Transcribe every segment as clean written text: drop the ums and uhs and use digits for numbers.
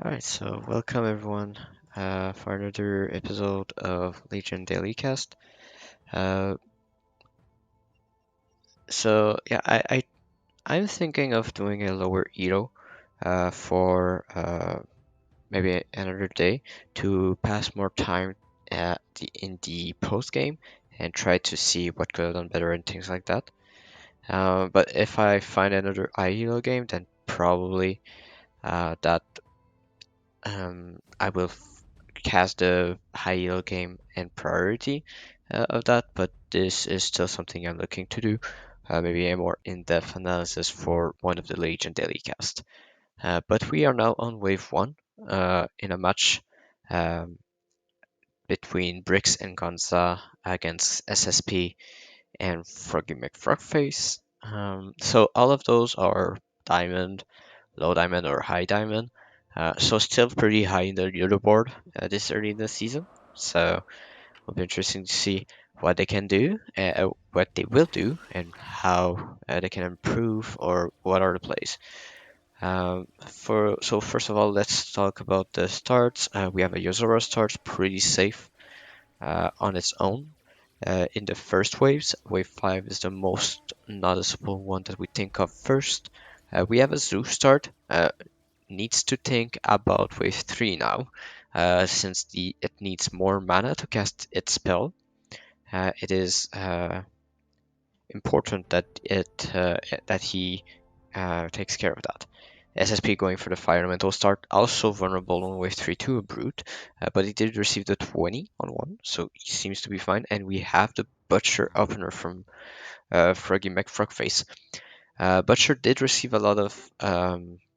Alright, so welcome everyone for another episode of Legion Daily Cast. Uh, I'm thinking of doing a lower elo for maybe another day to pass more time in the post game and try to see what could have done better and things like that. But if I find another high elo game, then probably that I will cast the high elo game and priority of that, but this is still something I'm looking to do. Maybe a more in-depth analysis for one of the Legion daily cast. But we are now on wave one in a match um, between Bricks and Gonza against SSP and Froggy McFrogface. So all of those are diamond, low diamond, or high diamond. So still pretty high in the leaderboard this early in the season. So it'll be interesting to see what they can do, what they will do, and how they can improve, or what are the plays. So first of all, let's talk about the starts. We have a Yozora starts pretty safe on its own. In the first waves, wave 5 is the most noticeable one that we think of first. We have a Zoo start, needs to think about wave 3 now, since it needs more mana to cast its spell. It is important that he takes care of that. SSP going for the Fire Elemental start, also vulnerable on wave 3 to a Brute, but he did receive the 20 on one, so he seems to be fine. And we have the Butcher opener from Froggy McFrogface. Butcher did receive a lot of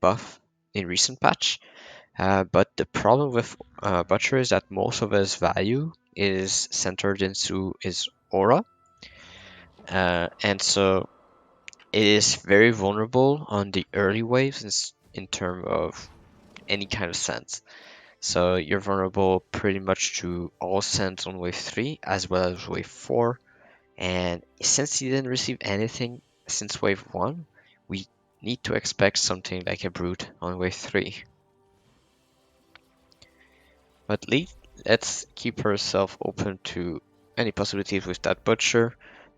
buff in recent patch, but the problem with Butcher is that most of his value is centered into his aura, and so it is very vulnerable on the early waves in terms of any kind of sense. So you're vulnerable pretty much to all sense on wave 3 as well as wave 4. And since he didn't receive anything since wave 1, we need to expect something like a Brute on wave 3. But let's keep ourselves open to any possibilities with that Butcher.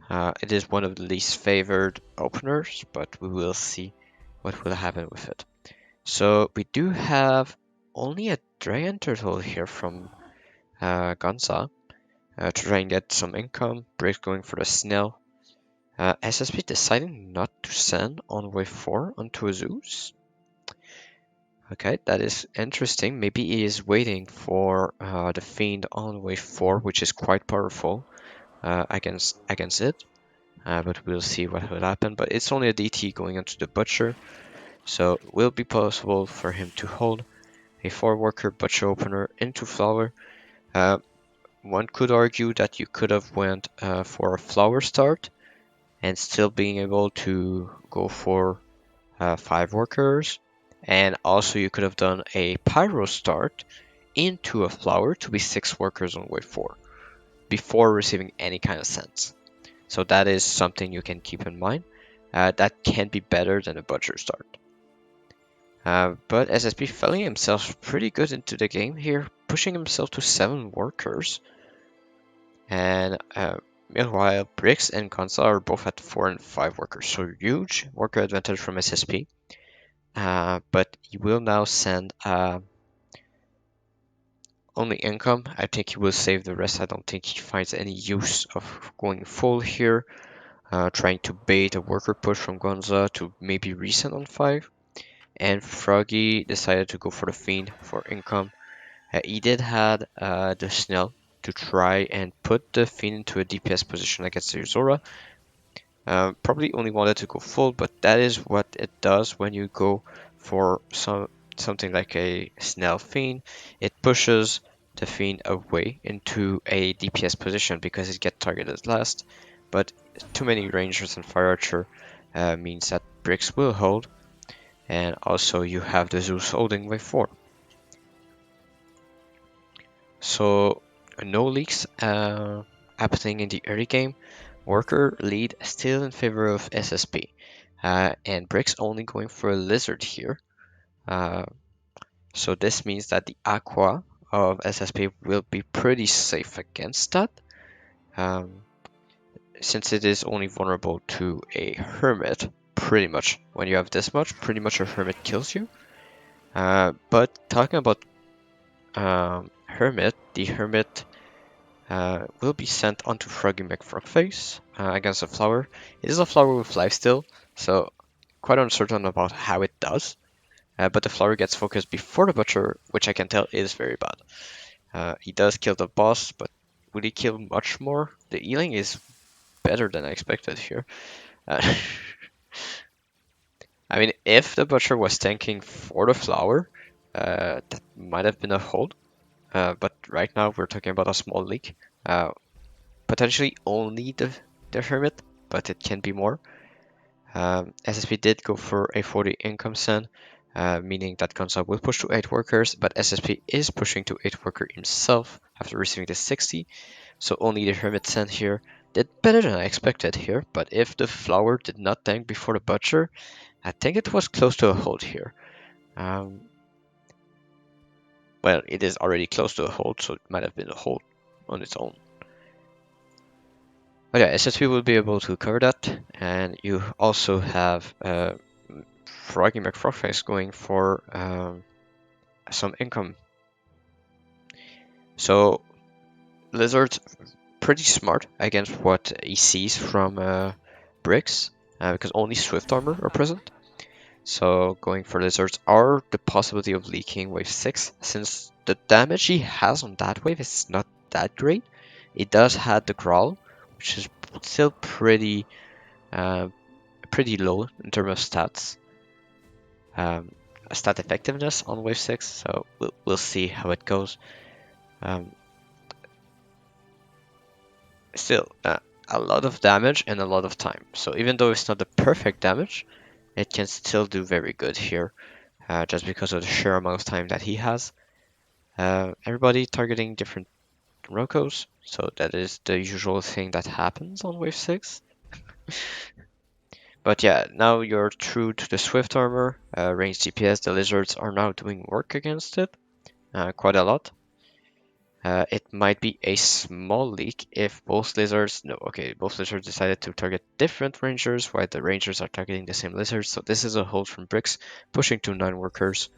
It is one of the least favored openers, but we will see what will happen with it. So we do have only a Dragon Turtle here from Gonza to try and get some income. Briggs going for the Snail. SSP deciding not to send on wave 4 onto a Zeus. Okay, that is interesting. Maybe he is waiting for the Fiend on wave 4, which is quite powerful against it. But we'll see what will happen. But it's only a DT going into the Butcher, so it will be possible for him to hold a 4-worker Butcher opener into Flower. Uh, One could argue that you could have went for a Flower start and still being able to go for 5 workers, and also you could have done a Pyro start into a Flower to be 6 workers on wave 4 before receiving any kind of sense. So that is something you can keep in mind. That can be better than a Butcher start. But SSP feeling himself pretty good into the game here, pushing himself to 7 workers. And meanwhile, Bricks and Gonza are both at 4 and 5 workers, so huge worker advantage from SSP. But he will now send only income. I think he will save the rest. I don't think he finds any use of going full here. Trying to bait a worker push from Gonza to maybe reset on 5. And Froggy decided to go for the Fiend for income. He did had the Snell to try and put the Fiend into a DPS position against the Yozora. Probably only wanted to go full, but that is what it does when you go for something like a Snell Fiend. It pushes the Fiend away into a DPS position because it gets targeted last. But too many Rangers and Fire Archer means that Bricks will hold, and also you have the Zeus holding wave 4. So no leaks happening in the early game. Worker lead still in favor of SSP. And Bricks only going for a Lizard here. Uh, So this means that the Aqua of SSP will be pretty safe against that. Um, since it is only vulnerable to a Hermit, pretty much. When you have this much, pretty much a Hermit kills you. But talking about Hermit, the Hermit will be sent onto Froggy McFrogface against a flower. It is a flower with lifesteal, so quite uncertain about how it does. But the flower gets focused before the butcher, which I can tell is very bad. He does kill the boss, but will he kill much more? The healing is better than I expected here. Uh, I mean, if the butcher was tanking for the flower, that might have been a hold. But right now we're talking about a small leak. Potentially only the hermit, but it can be more. SSP did go for a 40 income send, meaning that Gonza will push to 8 workers, but SSP is pushing to 8 worker himself after receiving the 60, so only the hermit send here did better than I expected here, but if the flower did not tank before the butcher, I think it was close to a hold here. Um, well, it is already close to a hold, so it might have been a hold on its own. But yeah, SSP will be able to cover that, and you also have Froggy McFrogface going for some income. So Lizard's pretty smart against what he sees from bricks, because only Swift Armor are present. So going for Lizards are the possibility of leaking wave 6, since the damage he has on that wave is not that great. It does have the Growl, which is still uh, pretty low in terms of stats. Um, Stat effectiveness on wave 6, so we'll see how it goes. Um, Still, a lot of damage and a lot of time. So even though it's not the perfect damage, it can still do very good here, just because of the sheer amount of time that he has. Everybody targeting different Rokos, so that is the usual thing that happens on wave 6. But yeah, now you're true to the Swift Armor, range DPS, the Lizards are now doing work against it, quite a lot. It might be a small leak if both lizards, no, okay, both lizards decided to target different rangers while the rangers are targeting the same lizards. So this is a hold from Bricks, pushing to 9 workers.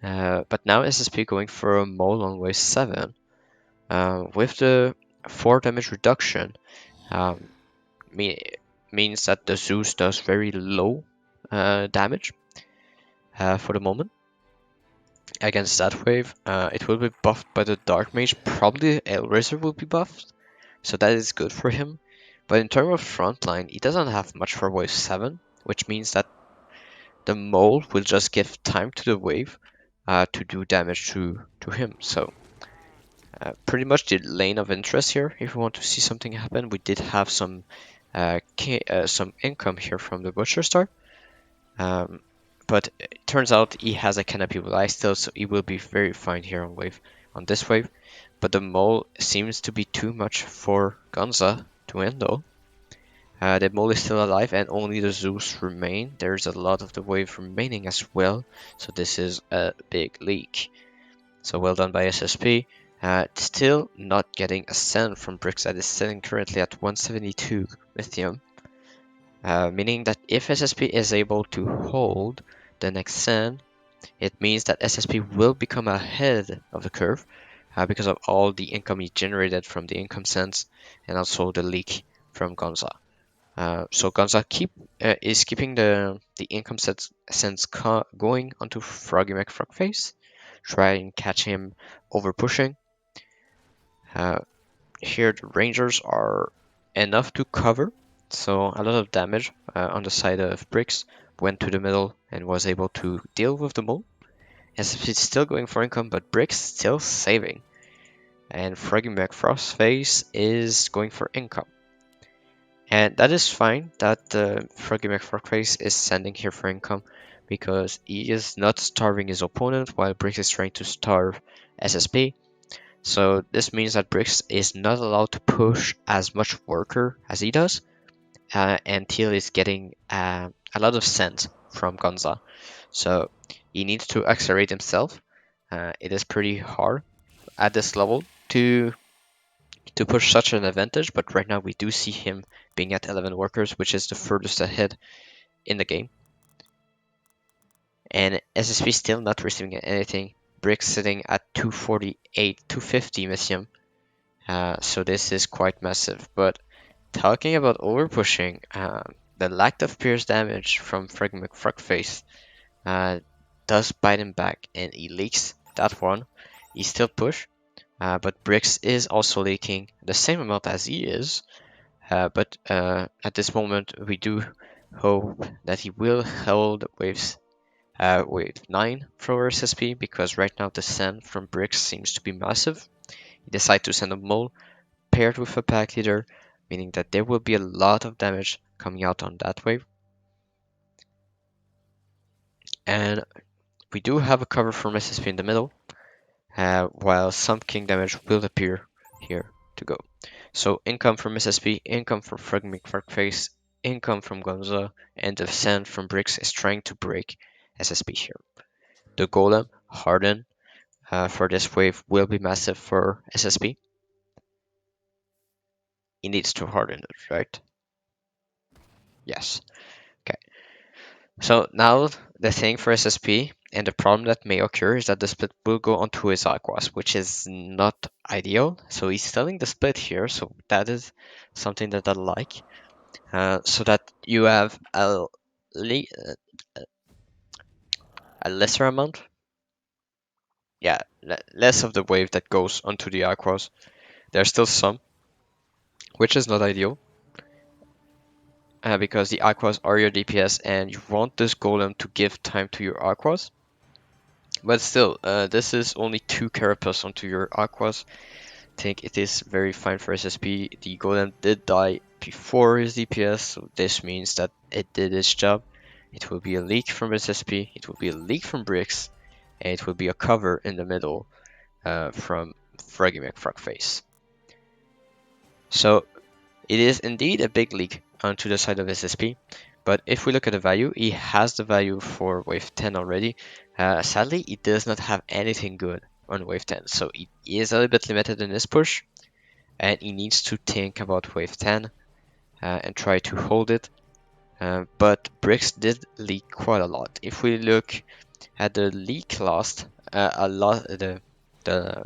But now SSP going for a mole on wave 7. With the 4 damage reduction, um, means that the Zeus does very low damage for the moment. Against that wave, it will be buffed by the Dark Mage. Probably Elrazar will be buffed, so that is good for him. But in terms of frontline, he doesn't have much for wave 7, which means that the mole will just give time to the wave to do damage to him. So pretty much the lane of interest here. If we want to see something happen, we did have some income here from the Butcher Star. Um, but it turns out he has a canopy with ice still, so he will be very fine here on this wave. But the mole seems to be too much for Gonza to endo. The mole is still alive and only the Zeus remain. There's a lot of the wave remaining as well, so this is a big leak. So well done by SSP. Still not getting a send from Bricks that is sitting currently at 172 lithium. Meaning that if SSP is able to hold the next send, it means that SSP will become ahead of the curve because of all the income he generated from the income sends and also the leak from Gonza. So Gonza is keeping the income sends going onto Froggy McFrogface, try and catch him over pushing. Here the Rangers are enough to cover, so a lot of damage on the side of Bricks went to the middle and was able to deal with the mole. SFC is still going for income, but Bricks still saving. And Froggy McFrostface is going for income. And that is fine that Froggy McFrostface is sending here for income because he is not starving his opponent while Bricks is trying to starve SSP. So this means that Bricks is not allowed to push as much worker as he does until he's getting a lot of sense from Gonza. So he needs to accelerate himself. It is pretty hard at this level to push such an advantage, but right now we do see him being at 11 workers, which is the furthest ahead in the game. And SSP still not receiving anything. Bricks sitting at 248, 250 Messium. So this is quite massive. But talking about overpushing, the lack of pierce damage from Frog McFrogface does bite him back, and he leaks that one. He still push, but Bricks is also leaking the same amount as he is. But at this moment, we do hope that he will hold waves wave 9 for SSP, because right now the send from Bricks seems to be massive. He decided to send a mole paired with a pack leader, meaning that there will be a lot of damage coming out on that wave. And we do have a cover from SSP in the middle, while some king damage will appear here to go. So income from SSP, income from Frogface, income from Gonza, and the sand from Bricks is trying to break SSP here. The Golem, Harden, for this wave will be massive for SSP. He needs to harden it, right? Yes. Okay. So now the thing for SSP and the problem that may occur is that the split will go onto his Aquas, which is not ideal. So he's selling the split here, so that is something that I like. So that you have a lesser amount. Yeah, less of the wave that goes onto the Aquas. There's still some, which is not ideal. Because the Aquas are your DPS and you want this Golem to give time to your Aquas. But still, this is only 2 Carapace onto your Aquas. I think it is very fine for SSP. The Golem did die before his DPS, so this means that it did its job. It will be a leak from SSP, it will be a leak from Bricks, and it will be a cover in the middle from Froggy McFrogface. So it is indeed a big leak onto the side of SSP, but if we look at the value, he has the value for wave 10 already. Sadly, he does not have anything good on wave 10, so he is a little bit limited in his push, and he needs to think about wave 10 and try to hold it. But Bricks did leak quite a lot. If we look at the leak lost, a lot the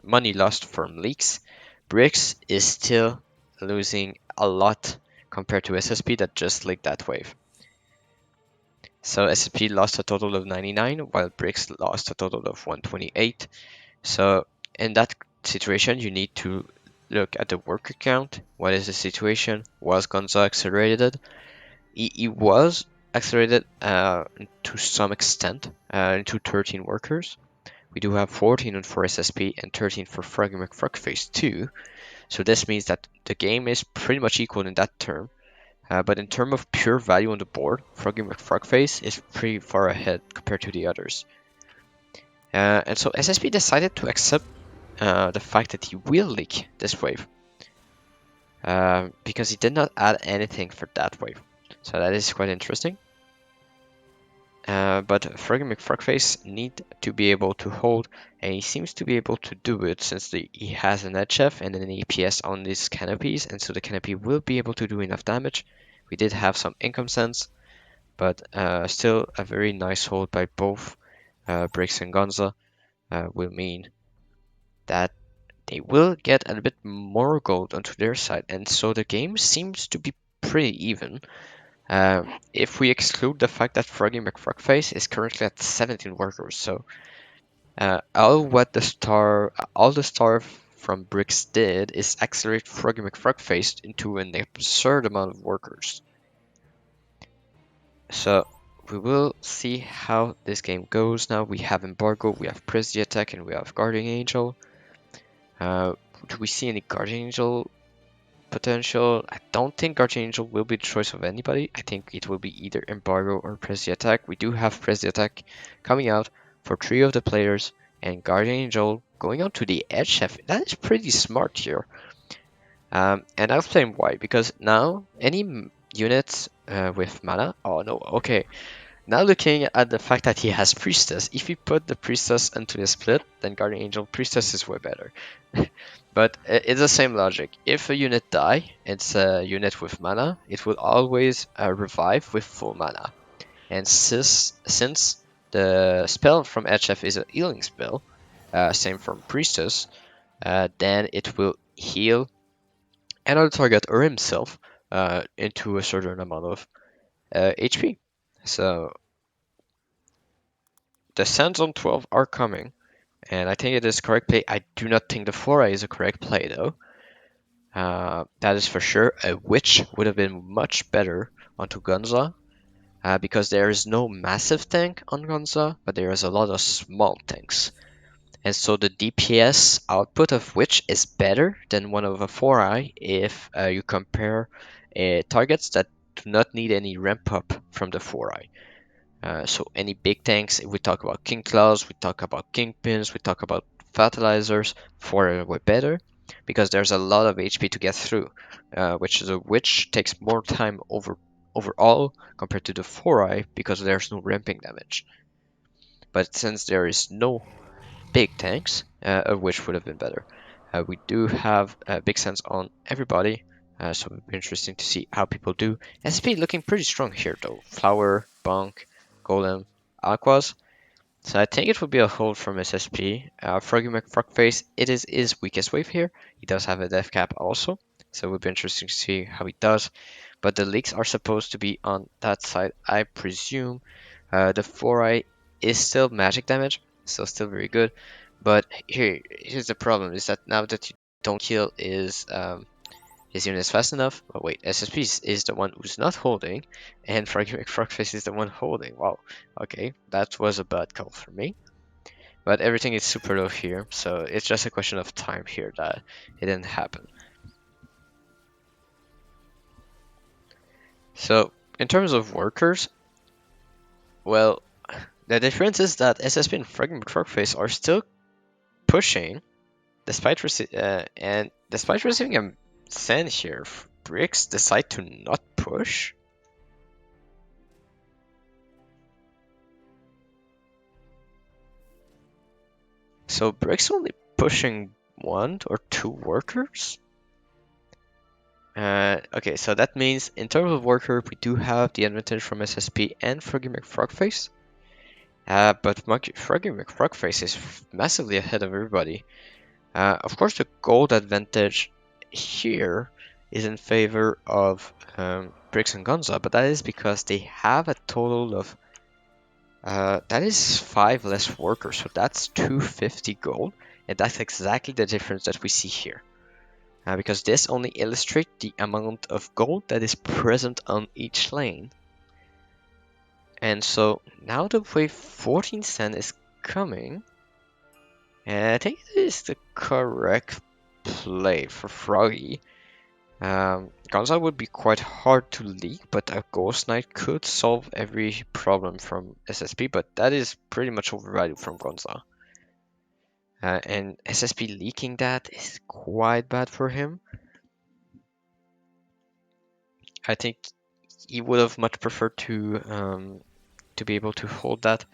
money lost from leaks, Bricks is still losing a lot compared to SSP that just leaked that wave. So SSP lost a total of 99, while Bricks lost a total of 128. So in that situation, you need to look at the worker count. What is the situation? Was Gonza accelerated? He was accelerated to some extent into 13 workers. We do have 14 on for SSP and 13 for Froggy McFrogface 2. So this means that the game is pretty much equal in that term. But in terms of pure value on the board, Froggy McFrogface is pretty far ahead compared to the others. And so SSP decided to accept the fact that he will leak this wave. Because he did not add anything for that wave. So that is quite interesting. But Froggy McFrogface need to be able to hold, and he seems to be able to do it since he has an HF and an APS on these canopies, and so the canopy will be able to do enough damage. We did have some income sense, but still a very nice hold by both Bricks and Gonza will mean that they will get a bit more gold onto their side, and so the game seems to be pretty even. If we exclude the fact that Froggy McFrogface is currently at 17 workers, so all the star from Bricks did is accelerate Froggy McFrogface into an absurd amount of workers. So we will see how this game goes now. We have Embargo, we have Press the Attack, and we have Guardian Angel. Do we see any Guardian Angel potential? I don't think Guardian Angel will be the choice of anybody. I think it will be either Embargo or Press the Attack. We do have Press the Attack coming out for 3 of the players, and Guardian Angel going on to the Edge Chef. That is pretty smart here. And I'll explain why. Because now, any units with mana... Oh no, okay. Now looking at the fact that he has Priestess, if we put the Priestess into the split, then Guardian Angel Priestess is way better. But it's the same logic. If a unit die, it's a unit with mana, it will always revive with full mana. And since the spell from HF is a healing spell, same from Priestess, then it will heal another target or himself into a certain amount of HP. So the Sands on 12 are coming, and I think it is correct play. I do not think the Fora is a correct play though. That is for sure. A Witch would have been much better onto Gunza, because there is no massive tank on Gunza, but there is a lot of small tanks. And so the DPS output of Witch is better than one of a 4i if you compare targets that do not need any ramp up from the 4i. So any big tanks, if we talk about King Claws, we talk about Kingpins, we talk about Fertilizers, 4i way better because there's a lot of HP to get through, which takes more time overall compared to the 4i because there's no ramping damage. But since there is no big tanks, which would have been better. We do have big sense on everybody, so it'll be interesting to see how people do. SP looking pretty strong here though. Flower, Bonk, Golem, Aquas. So I think it would be a hold from SSP. Froggy McFrogface, it is his weakest wave here. He does have a death cap also, so it would be interesting to see how he does. But the leaks are supposed to be on that side, I presume. The 4i is still magic damage, so still very good. But here's the problem: is that now that you don't kill his units fast enough. Oh wait, SSP is the one who's not holding, and Froggy McFrogface is the one holding. Wow. Okay, that was a bad call for me. But everything is super low here, so it's just a question of time here that it didn't happen. So in terms of workers, well, the difference is that SSP and Froggy McFrogface are still pushing, despite receiving a send here. Bricks decide to not push. So Brick's only pushing one or two workers. Okay, so that means in terms of worker, we do have the advantage from SSP and Froggy McFrogface. But Froggy McFrogface is massively ahead of everybody. Of course, the gold advantage here is in favor of Bricks and Gonza, but that is because they have a total of that is 5 less workers, so that's 250 gold, and that's exactly the difference that we see here. Because this only illustrates the amount of gold that is present on each lane. And so now the wave 14 sand is coming, and I think it is the correct play for Froggy. Gonza would be quite hard to leak, but a Ghost Knight could solve every problem from SSP, but that is pretty much overvalued from Gonza. And SSP leaking that is quite bad for him. I think he would have much preferred to be able to hold that,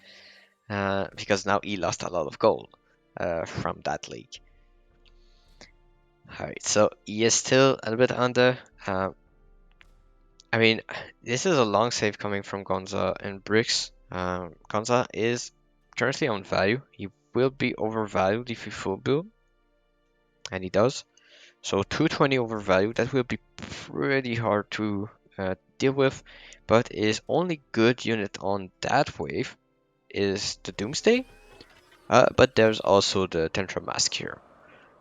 because now he lost a lot of gold from that leak. Alright, so he is still a little bit under. I mean, this is a long save coming from Gonza and Bricks. Gonza is currently on value. He will be overvalued if he full build, and he does. So 220 overvalue, that will be pretty hard to deal with, but his only good unit on that wave is the Doomsday, but there's also the Tantrum Mask here.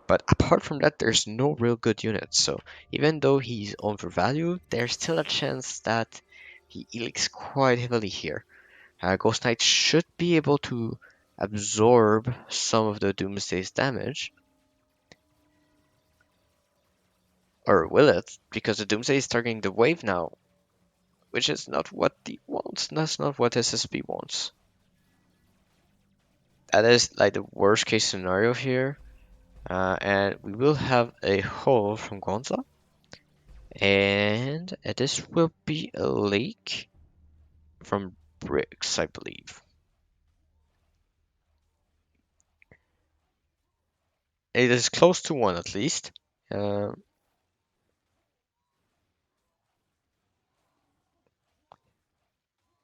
But apart from that, there's no real good units, so even though he's overvalued, there's still a chance that he leaks quite heavily here. Ghost Knight should be able to absorb some of the Doomsday's damage, or will it? Because the Doomsday is targeting the wave now, which is not what he wants. That's not what SSP wants. That is like the worst case scenario here. And we will have a hole from Gonza. And this will be a leak from bricks, I believe. It is close to 1 at least. Uh,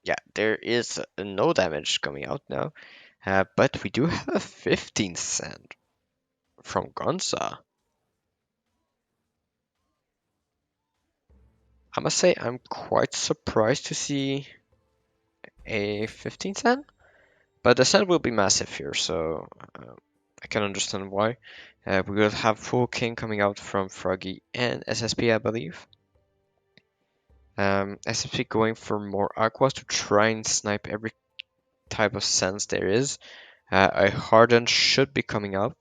yeah, there is no damage coming out now. But we do have a 15 cent from Gonza. I must say I'm quite surprised to see a 15 cent, but the cent will be massive here, so I can understand why. We will have full king coming out from Froggy and SSP, I believe. SSP going for more aquas to try and snipe every type of sense there is. A Harden should be coming up.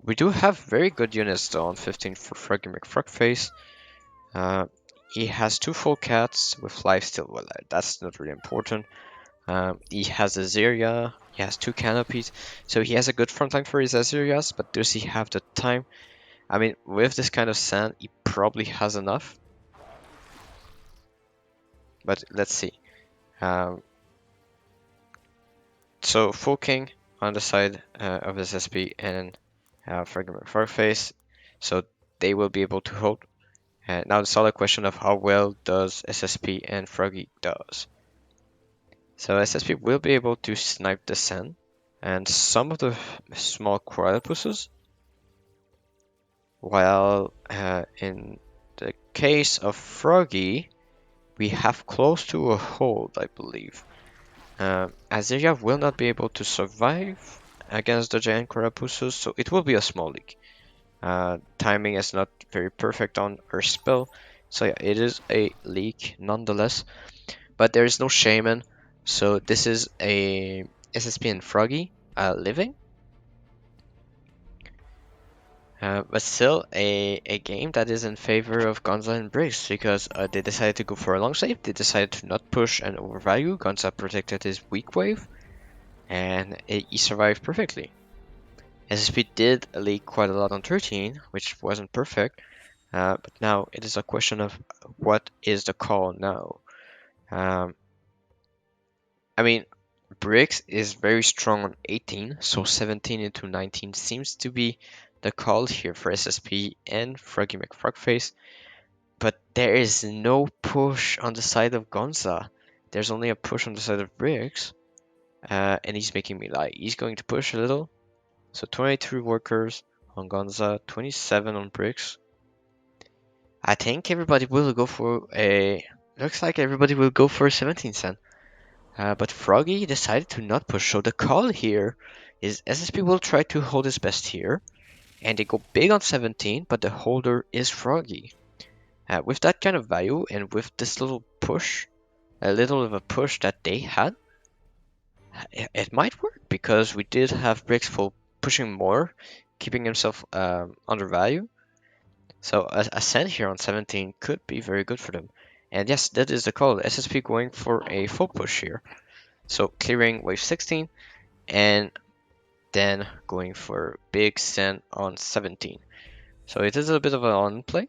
We do have very good units though on 15 for Froggy McFrogface. He has 2 full cats with lifesteal. Well, that's not really important. He has Azeria, he has 2 canopies, so he has a good front line for his Azerias, but does he have the time? I mean, with this kind of sand, he probably has enough. But let's see. Um, so full king on the side of his SP and Fragment Farface, so they will be able to hold. Now the solid question of how well does SSP and Froggy does. So SSP will be able to snipe the sand and some of the small Quadrupuses, while in the case of Froggy, we have close to a hold, I believe. Azeria will not be able to survive against the giant Carapusos, so it will be a small leak. Timing is not very perfect on her spell, so yeah, it is a leak nonetheless. But there is no Shaman, so this is a SSP and Froggy living. But still, a game that is in favor of Gonza and Briggs because they decided to go for a long save. They decided to not push and overvalue. Gonza protected his weak wave, and he survived perfectly. SSP did leak quite a lot on 13, which wasn't perfect, but now it is a question of what is the call now. Um, I mean, Briggs is very strong on 18, so 17 into 19 seems to be the call here for SSP and Froggy McFrogface. But there is no push on the side of Gonza. There's only a push on the side of Briggs. And he's making me lie. He's going to push a little. So 22 workers on Gonza, 27 on Briggs. I think everybody will go for a... Looks like everybody will go for a 17 cent. But Froggy decided to not push. So the call here is SSP will try to hold his best here. And they go big on 17, but the holder is Froggy. With that kind of value and with this little push, a little of a push that they had, it might work because we did have Briggs full pushing more, keeping himself under value. So a send here on 17 could be very good for them. And yes, that is the call. SSP going for a full push here. So clearing wave 16 and then going for big send on 17. So it is a bit of an on play.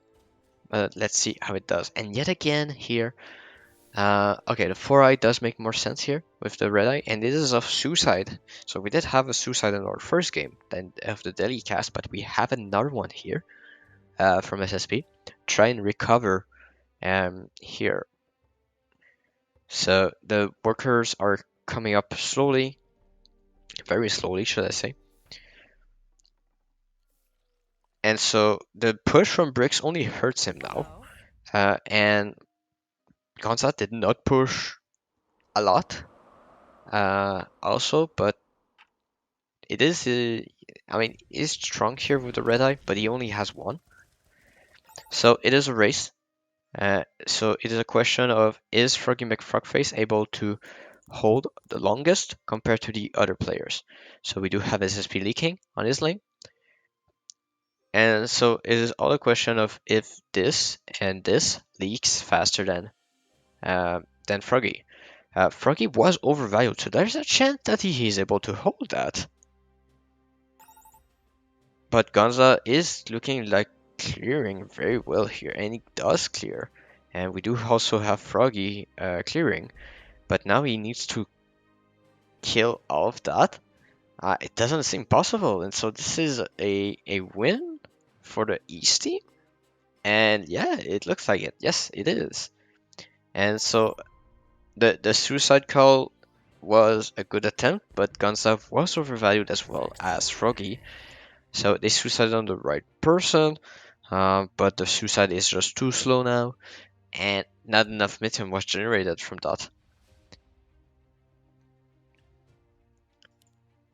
Let's see how it does. And yet again here, okay, the 4-eye does make more sense here with the red eye, and this is of suicide. So we did have a suicide in our first game then of the daily cast, but we have another one here from SSP. Try and recover here. So the workers are coming up slowly, very slowly, should I say. And so the push from Bricks only hurts him now. And Gonza did not push a lot also, but it is, I mean, he's strong here with the red eye, but he only has one. So it is a race. So it is a question of is Froggy McFrogface able to hold the longest compared to the other players? So we do have SSP leaking on his lane. And so it is all a question of if this and this leaks faster than Froggy. Froggy was overvalued, so there's a chance that he is able to hold that. But Gonza is looking like clearing very well here, and he does clear. And we do also have Froggy clearing. but now he needs to kill all of that. It doesn't seem possible, and so this is a win for the East team. And yeah, it looks like it. Yes, it is. And so the suicide call was a good attempt, but Gonzav was overvalued as well as Froggy. So they suicided on the right person, but the suicide is just too slow now, and not enough Mithium was generated from that.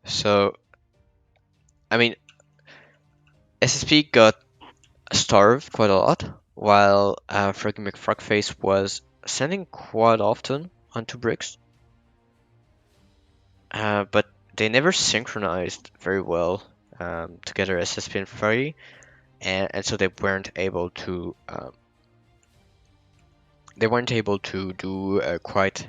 So, I mean, SSP got starved quite a lot, while Froggy McFrogface was sending quite often onto bricks. But they never synchronized very well together, SSP and Froggy, and so they weren't able to do quite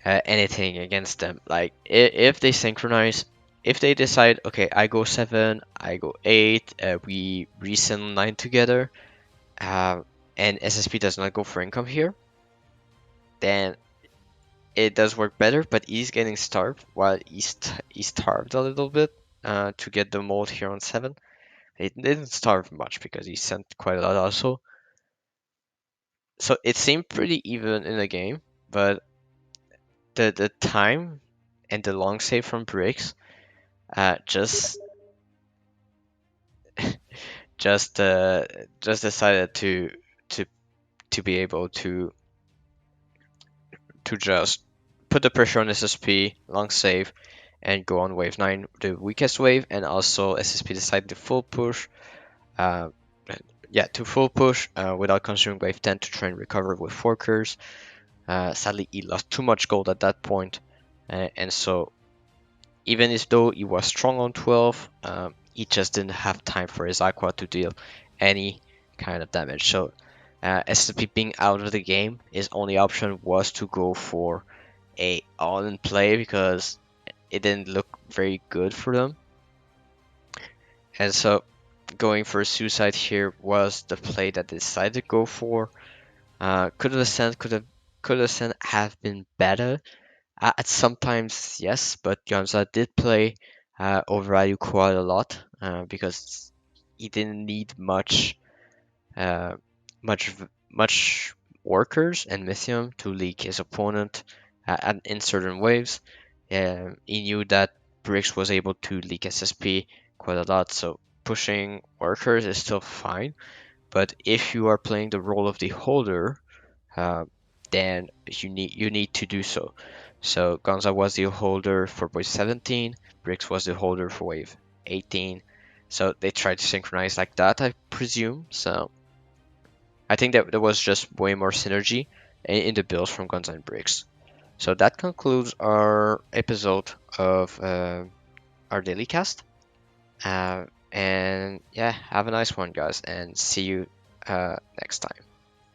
anything against them. Like if they synchronize, if they decide, okay, I go 7, I go 8, we resend 9 together, uh, and SSP does not go for income here, then it does work better. But he's getting starved while he starved a little bit to get the mold here on 7. It didn't starve much because he sent quite a lot also. So it seemed pretty even in the game, but the time and the long save from breaks just just uh, just decided to to be able to just put the pressure on SSP, long save, and go on wave 9, the weakest wave, and also SSP decided to full push, uh, yeah, to full push without consuming wave 10 to try and recover with forkers. Sadly, he lost too much gold at that point, and so even if though he was strong on 12, he just didn't have time for his Aqua to deal any kind of damage. So SCP being out of the game, his only option was to go for a all-in play because it didn't look very good for them. And so going for a suicide here was the play that they decided to go for. Could the ascent have been better? At sometimes, yes, but Gamza did play overvalue quite a lot because he didn't need uh, much workers and Mythium to leak his opponent in certain waves. He knew that Brix was able to leak SSP quite a lot, so pushing workers is still fine. But if you are playing the role of the holder, uh, then you need to do so. So Gonza was the holder for wave 17, Brix was the holder for wave 18. So they tried to synchronize like that, I presume. So I think that there was just way more synergy in the builds from Gonza and Brix. So that concludes our episode of our daily cast. And yeah, have a nice one, guys, and see you next time.